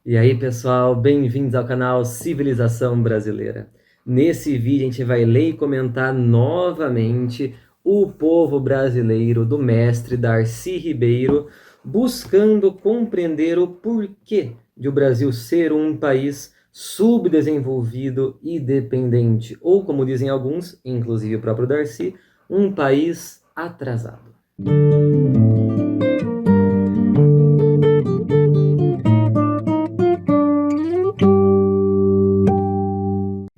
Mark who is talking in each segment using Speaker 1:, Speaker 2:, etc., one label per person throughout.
Speaker 1: E aí, pessoal, bem-vindos ao canal Civilização Brasileira. Nesse vídeo a gente vai ler e comentar novamente o povo brasileiro do mestre Darcy Ribeiro, buscando compreender o porquê de o Brasil ser um país subdesenvolvido e dependente, ou como dizem alguns, inclusive o próprio Darcy, um país atrasado.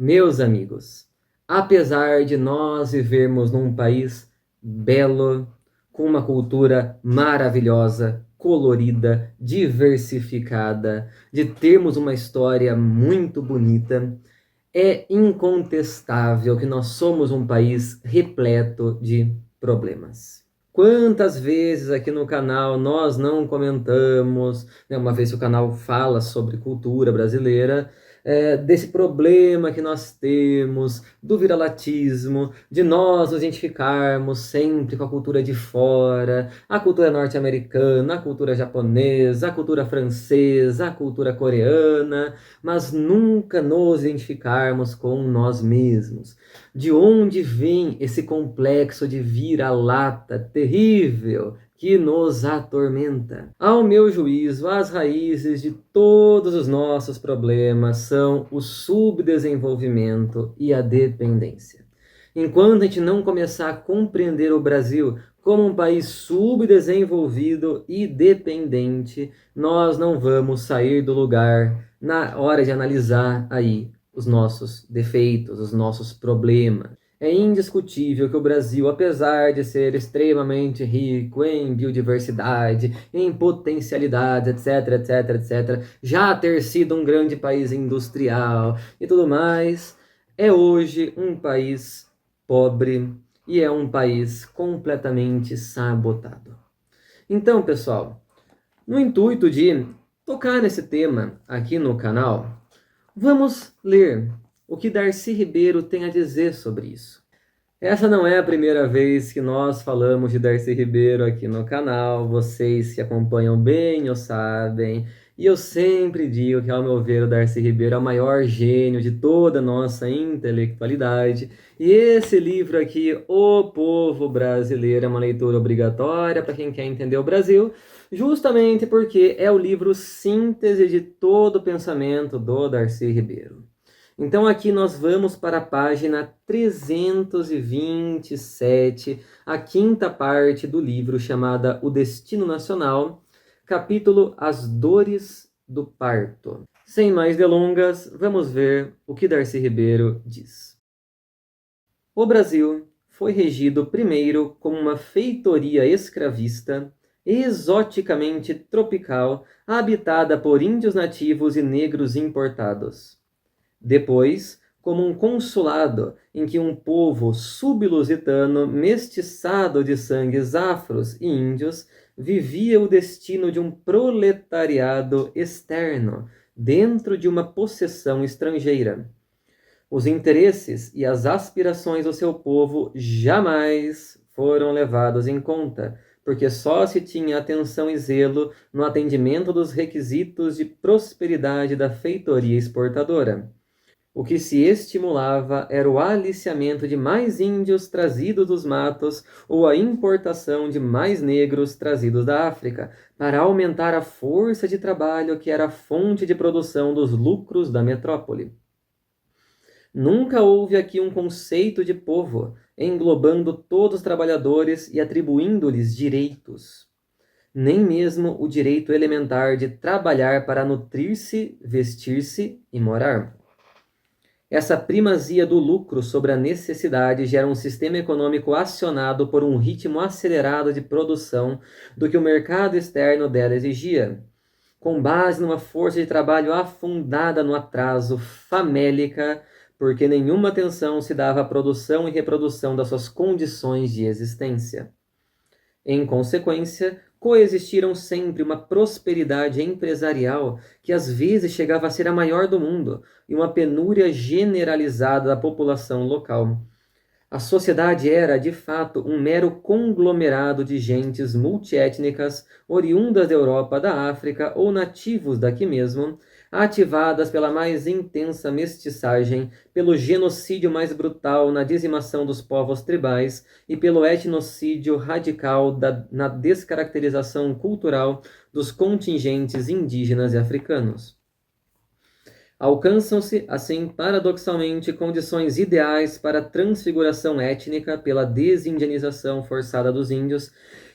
Speaker 1: Meus amigos, apesar de nós vivermos num país belo, com uma cultura maravilhosa, colorida, diversificada, de termos uma história muito bonita, é incontestável que nós somos um país repleto de problemas. Quantas vezes aqui no canal nós não comentamos, né, uma vez que o canal fala sobre cultura brasileira, desse problema que nós temos, do viralatismo, de nós nos identificarmos sempre com a cultura de fora, a cultura norte-americana, a cultura japonesa, a cultura francesa, a cultura coreana, mas nunca nos identificarmos com nós mesmos. De onde vem esse complexo de vira-lata terrível que nos atormenta? Ao meu juízo, as raízes de todos os nossos problemas são o subdesenvolvimento e a dependência. Enquanto a gente não começar a compreender o Brasil como um país subdesenvolvido e dependente, nós não vamos sair do lugar na hora de analisar aí os nossos defeitos, os nossos problemas. É indiscutível que o Brasil, apesar de ser extremamente rico em biodiversidade, em potencialidades, etc, etc, etc, já ter sido um grande país industrial e tudo mais, é hoje um país pobre e é um país completamente sabotado. Então, pessoal, no intuito de tocar nesse tema aqui no canal, vamos ler o que Darcy Ribeiro tem a dizer sobre isso. Essa não é a primeira vez que nós falamos de Darcy Ribeiro aqui no canal, vocês que acompanham bem o sabem, e eu sempre digo que, ao meu ver, o Darcy Ribeiro é o maior gênio de toda a nossa intelectualidade, e esse livro aqui, O Povo Brasileiro, é uma leitura obrigatória para quem quer entender o Brasil, justamente porque é o livro síntese de todo o pensamento do Darcy Ribeiro. Então aqui nós vamos para a página 327, a quinta parte do livro chamada O Destino Nacional, capítulo As Dores do Parto. Sem mais delongas, vamos ver o que Darcy Ribeiro diz. O Brasil foi regido primeiro como uma feitoria escravista, exoticamente tropical, habitada por índios nativos e negros importados. Depois, como um consulado em que um povo sublusitano, mestiçado de sangues afros e índios, vivia o destino de um proletariado externo, dentro de uma possessão estrangeira. Os interesses e as aspirações do seu povo jamais foram levados em conta, porque só se tinha atenção e zelo no atendimento dos requisitos de prosperidade da feitoria exportadora. O que se estimulava era o aliciamento de mais índios trazidos dos matos ou a importação de mais negros trazidos da África, para aumentar a força de trabalho que era a fonte de produção dos lucros da metrópole. Nunca houve aqui um conceito de povo, englobando todos os trabalhadores e atribuindo-lhes direitos. Nem mesmo o direito elementar de trabalhar para nutrir-se, vestir-se e morar. Essa primazia do lucro sobre a necessidade gera um sistema econômico acionado por um ritmo acelerado de produção do que o mercado externo dela exigia, com base numa força de trabalho afundada no atraso, famélica, porque nenhuma atenção se dava à produção e reprodução das suas condições de existência. Em consequência, coexistiram sempre uma prosperidade empresarial que às vezes chegava a ser a maior do mundo e uma penúria generalizada da população local. A sociedade era, de fato, um mero conglomerado de gentes multiétnicas, oriundas da Europa, da África ou nativos daqui mesmo, ativadas pela mais intensa mestiçagem, pelo genocídio mais brutal na dizimação dos povos tribais e pelo etnocídio radical na descaracterização cultural dos contingentes indígenas e africanos. Alcançam-se, assim, paradoxalmente, condições ideais para a transfiguração étnica pela desindianização forçada dos índios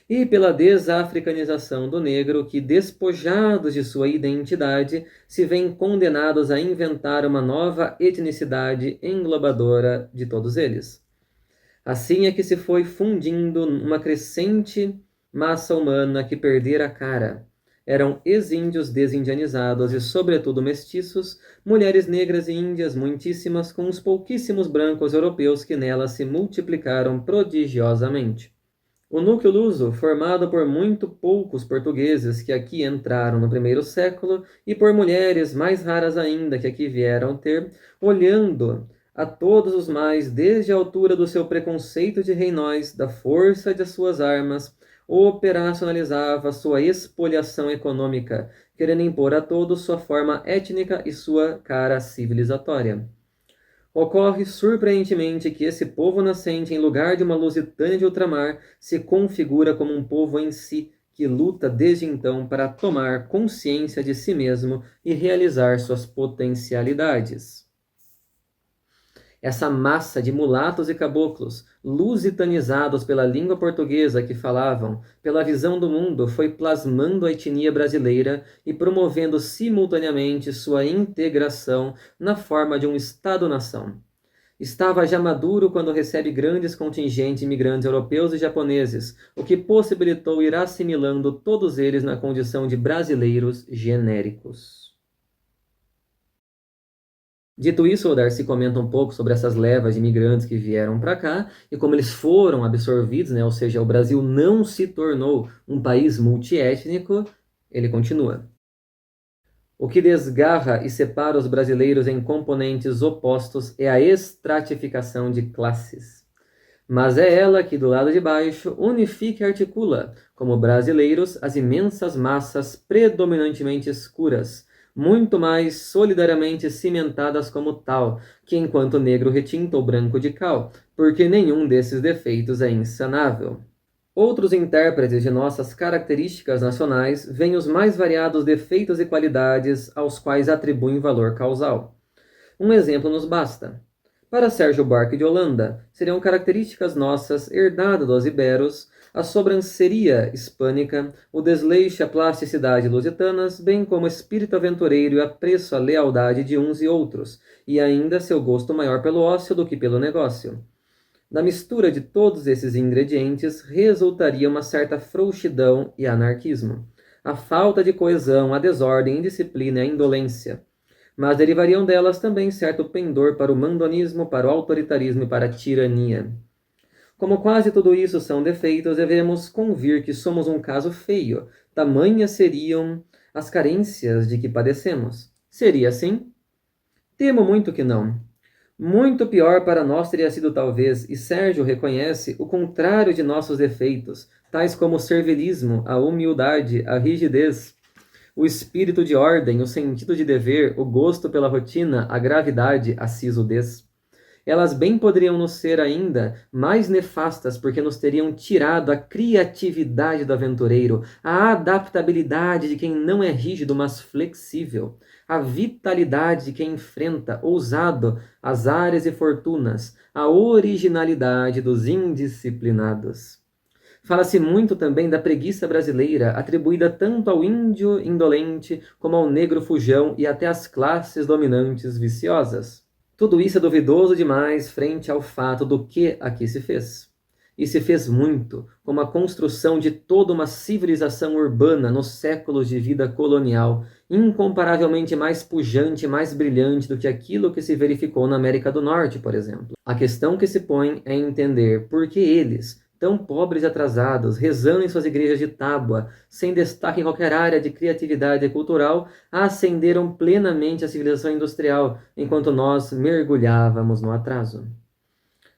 Speaker 1: e pela desafricanização do negro, que, despojados de sua identidade, se veem condenados a inventar uma nova etnicidade englobadora de todos eles. Assim é que se foi fundindo uma crescente massa humana que perdera a cara. Eram ex-índios desindianizados e, sobretudo, mestiços, mulheres negras e índias muitíssimas, com os pouquíssimos brancos europeus que nelas se multiplicaram prodigiosamente. O núcleo luso, formado por muito poucos portugueses que aqui entraram no primeiro século e por mulheres mais raras ainda que aqui vieram ter, olhando a todos os mais desde a altura do seu preconceito de reinóis, da força de suas armas, operacionalizava sua expoliação econômica, querendo impor a todos sua forma étnica e sua cara civilizatória. Ocorre surpreendentemente que esse povo nascente, em lugar de uma Lusitânia de ultramar, se configura como um povo em si, que luta desde então para tomar consciência de si mesmo e realizar suas potencialidades. Essa massa de mulatos e caboclos, lusitanizados pela língua portuguesa que falavam, pela visão do mundo, foi plasmando a etnia brasileira e promovendo simultaneamente sua integração na forma de um Estado-nação. Estava já maduro quando recebe grandes contingentes de imigrantes europeus e japoneses, o que possibilitou ir assimilando todos eles na condição de brasileiros genéricos. Dito isso, o Darcy comenta um pouco sobre essas levas de imigrantes que vieram para cá e como eles foram absorvidos, né? Ou seja, o Brasil não se tornou um país multiétnico. Ele continua. O que desgarra e separa os brasileiros em componentes opostos é a estratificação de classes. Mas é ela que, do lado de baixo, unifica e articula, como brasileiros, as imensas massas predominantemente escuras, muito mais solidariamente cimentadas como tal, que enquanto negro retinto ou branco de cal, porque nenhum desses defeitos é insanável. Outros intérpretes de nossas características nacionais veem os mais variados defeitos e qualidades aos quais atribuem valor causal. Um exemplo nos basta. Para Sérgio Buarque de Holanda, seriam características nossas herdadas dos iberos, a sobranceria hispânica, o desleixo e a plasticidade lusitanas, bem como o espírito aventureiro e apreço à lealdade de uns e outros, e ainda seu gosto maior pelo ócio do que pelo negócio. Da mistura de todos esses ingredientes resultaria uma certa frouxidão e anarquismo, a falta de coesão, a desordem, a indisciplina e a indolência. Mas derivariam delas também certo pendor para o mandonismo, para o autoritarismo e para a tirania. Como quase tudo isso são defeitos, devemos convir que somos um caso feio, tamanhas seriam as carências de que padecemos. Seria assim? Temo muito que não. Muito pior para nós teria sido talvez, e Sérgio reconhece, o contrário de nossos defeitos, tais como o servilismo, a humildade, a rigidez, o espírito de ordem, o sentido de dever, o gosto pela rotina, a gravidade, a sisudez. Elas bem poderiam nos ser ainda mais nefastas, porque nos teriam tirado a criatividade do aventureiro, a adaptabilidade de quem não é rígido, mas flexível, a vitalidade de quem enfrenta, ousado, as áreas e fortunas, a originalidade dos indisciplinados. Fala-se muito também da preguiça brasileira, atribuída tanto ao índio indolente como ao negro fujão e até às classes dominantes viciosas. Tudo isso é duvidoso demais frente ao fato do que aqui se fez. E se fez muito, como a construção de toda uma civilização urbana nos séculos de vida colonial, incomparavelmente mais pujante e mais brilhante do que aquilo que se verificou na América do Norte, por exemplo. A questão que se põe é entender por que eles, tão pobres e atrasados, rezando em suas igrejas de tábua, sem destaque em qualquer área de criatividade cultural, ascenderam plenamente à civilização industrial, enquanto nós mergulhávamos no atraso.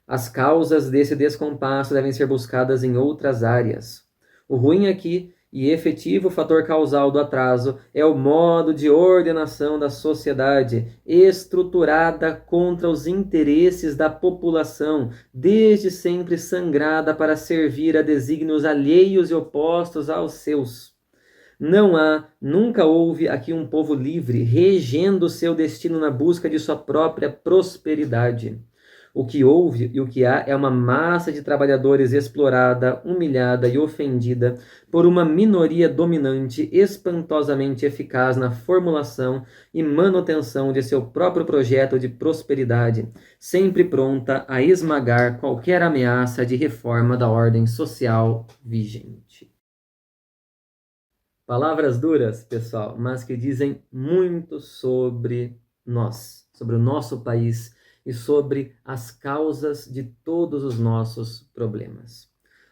Speaker 1: As causas desse descompasso devem ser buscadas em outras áreas. O ruim aqui e efetivo fator causal do atraso é o modo de ordenação da sociedade, estruturada contra os interesses da população, desde sempre sangrada para servir a desígnios alheios e opostos aos seus. Não há, nunca houve aqui um povo livre, regendo seu destino na busca de sua própria prosperidade. O que houve e o que há é uma massa de trabalhadores explorada, humilhada e ofendida por uma minoria dominante espantosamente eficaz na formulação e manutenção de seu próprio projeto de prosperidade, sempre pronta a esmagar qualquer ameaça de reforma da ordem social vigente. Palavras duras, pessoal, mas que dizem muito sobre nós, sobre o nosso país e sobre as causas de todos os nossos problemas.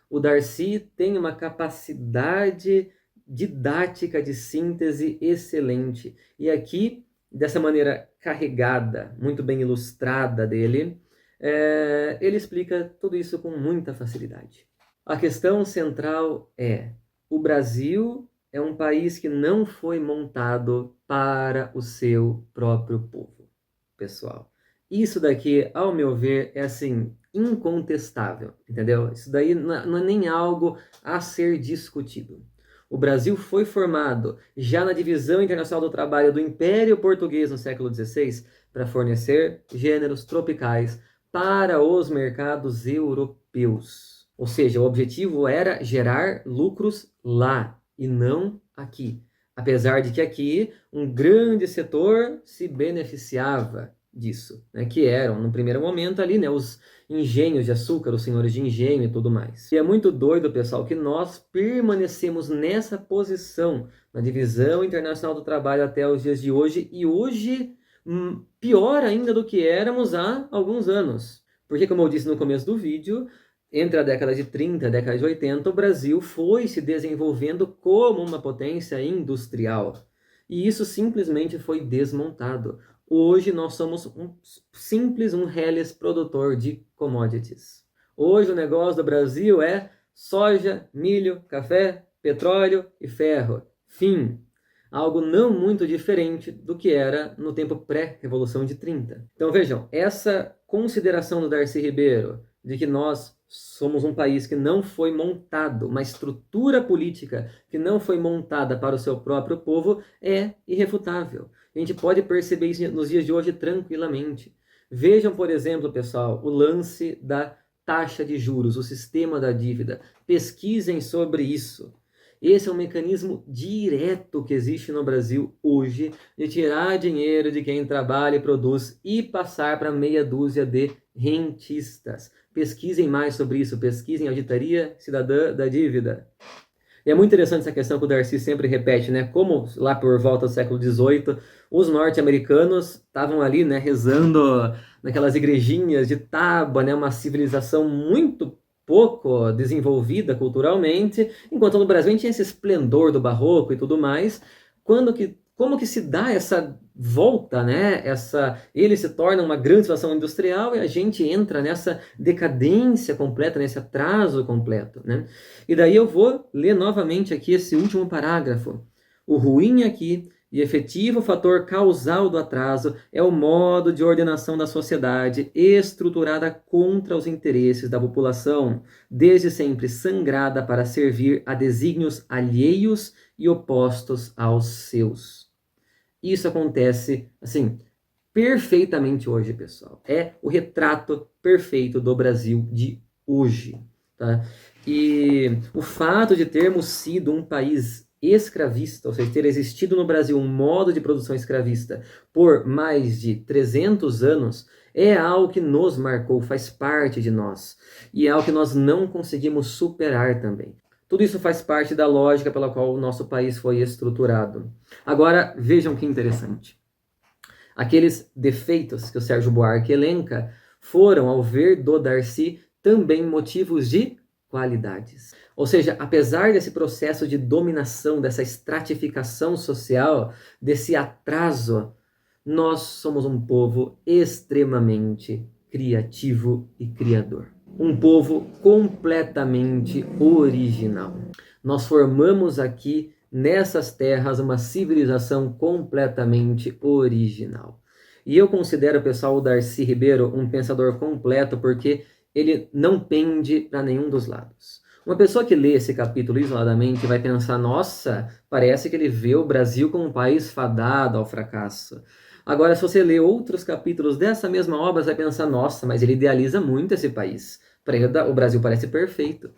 Speaker 1: O Darcy tem uma capacidade didática de síntese excelente. E aqui, dessa maneira carregada, muito bem ilustrada dele, ele explica tudo isso com muita facilidade. A questão central é: o Brasil é um país que não foi montado para o seu próprio povo, pessoal. Isso daqui, ao meu ver, é assim, incontestável, entendeu? Isso daí não é nem algo a ser discutido. O Brasil foi formado já na divisão internacional do trabalho do Império Português no século XVI para fornecer gêneros tropicais para os mercados europeus. Ou seja, o objetivo era gerar lucros lá e não aqui. Apesar de que aqui um grande setor se beneficiava disso, né, que eram, no primeiro momento ali, né, os engenhos de açúcar, os senhores de engenho e tudo mais. E é muito doido, pessoal, que nós permanecemos nessa posição na divisão internacional do trabalho até os dias de hoje, e hoje pior ainda do que éramos há alguns anos. Porque, como eu disse no começo do vídeo, entre a década de 30 e a década de 80, o Brasil foi se desenvolvendo como uma potência industrial. E isso simplesmente foi desmontado. Hoje nós somos um reles produtor de commodities. Hoje o negócio do Brasil é soja, milho, café, petróleo e ferro. Fim. Algo não muito diferente do que era no tempo pré-Revolução de 30. Então vejam, essa consideração do Darcy Ribeiro de que nós somos um país que não foi montado, uma estrutura política que não foi montada para o seu próprio povo, é irrefutável. A gente pode perceber isso nos dias de hoje tranquilamente. Vejam, por exemplo, pessoal, o lance da taxa de juros, o sistema da dívida. Pesquisem sobre isso. Esse é um mecanismo direto que existe no Brasil hoje de tirar dinheiro de quem trabalha e produz e passar para meia dúzia de rentistas. Pesquisem mais sobre isso, pesquisem Auditoria Cidadã da Dívida. E é muito interessante essa questão que o Darcy sempre repete, né? Como lá por volta do século XVIII, os norte-americanos estavam ali, né, rezando naquelas igrejinhas de tábua, né, uma civilização muito pouco desenvolvida culturalmente, enquanto no Brasil a gente tinha esse esplendor do barroco e tudo mais. Como que se dá essa volta, né? Ele se torna uma grande situação industrial e a gente entra nessa decadência completa, nesse atraso completo, né? E daí eu vou ler novamente aqui esse último parágrafo. O ruim aqui e efetivo fator causal do atraso é o modo de ordenação da sociedade estruturada contra os interesses da população, desde sempre sangrada para servir a desígnios alheios e opostos aos seus. Isso acontece, assim, perfeitamente hoje, pessoal. É o retrato perfeito do Brasil de hoje, tá? E o fato de termos sido um país escravista, ou seja, ter existido no Brasil um modo de produção escravista por mais de 300 anos, é algo que nos marcou, faz parte de nós. E é algo que nós não conseguimos superar também. Tudo isso faz parte da lógica pela qual o nosso país foi estruturado. Agora, vejam que interessante. Aqueles defeitos que o Sérgio Buarque elenca foram, ao ver do Darcy, também motivos de qualidades. Ou seja, apesar desse processo de dominação, dessa estratificação social, desse atraso, nós somos um povo extremamente criativo e criador. Um povo completamente original. Nós formamos aqui, nessas terras, uma civilização completamente original. E eu considero, pessoal, o Darcy Ribeiro um pensador completo porque ele não pende para nenhum dos lados. Uma pessoa que lê esse capítulo isoladamente vai pensar, nossa, parece que ele vê o Brasil como um país fadado ao fracasso. Agora, se você lê outros capítulos dessa mesma obra, você vai pensar, nossa, mas ele idealiza muito esse país. Para ele, o Brasil parece perfeito.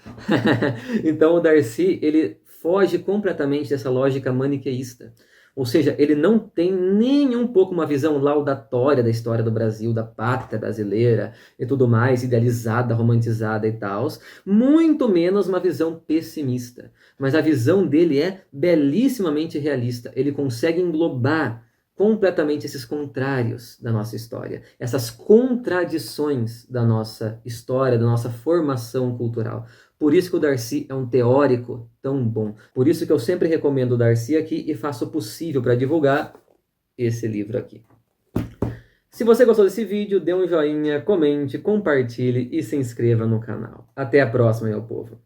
Speaker 1: Então, o Darcy, ele foge completamente dessa lógica maniqueísta. Ou seja, ele não tem nem um pouco uma visão laudatória da história do Brasil, da pátria brasileira e tudo mais, idealizada, romantizada e tal. Muito menos uma visão pessimista. Mas a visão dele é belíssimamente realista. Ele consegue englobar completamente esses contrários da nossa história, essas contradições da nossa história, da nossa formação cultural. Por isso que o Darcy é um teórico tão bom. Por isso que eu sempre recomendo o Darcy aqui e faço o possível para divulgar esse livro aqui. Se você gostou desse vídeo, dê um joinha, comente, compartilhe e se inscreva no canal. Até a próxima, meu povo!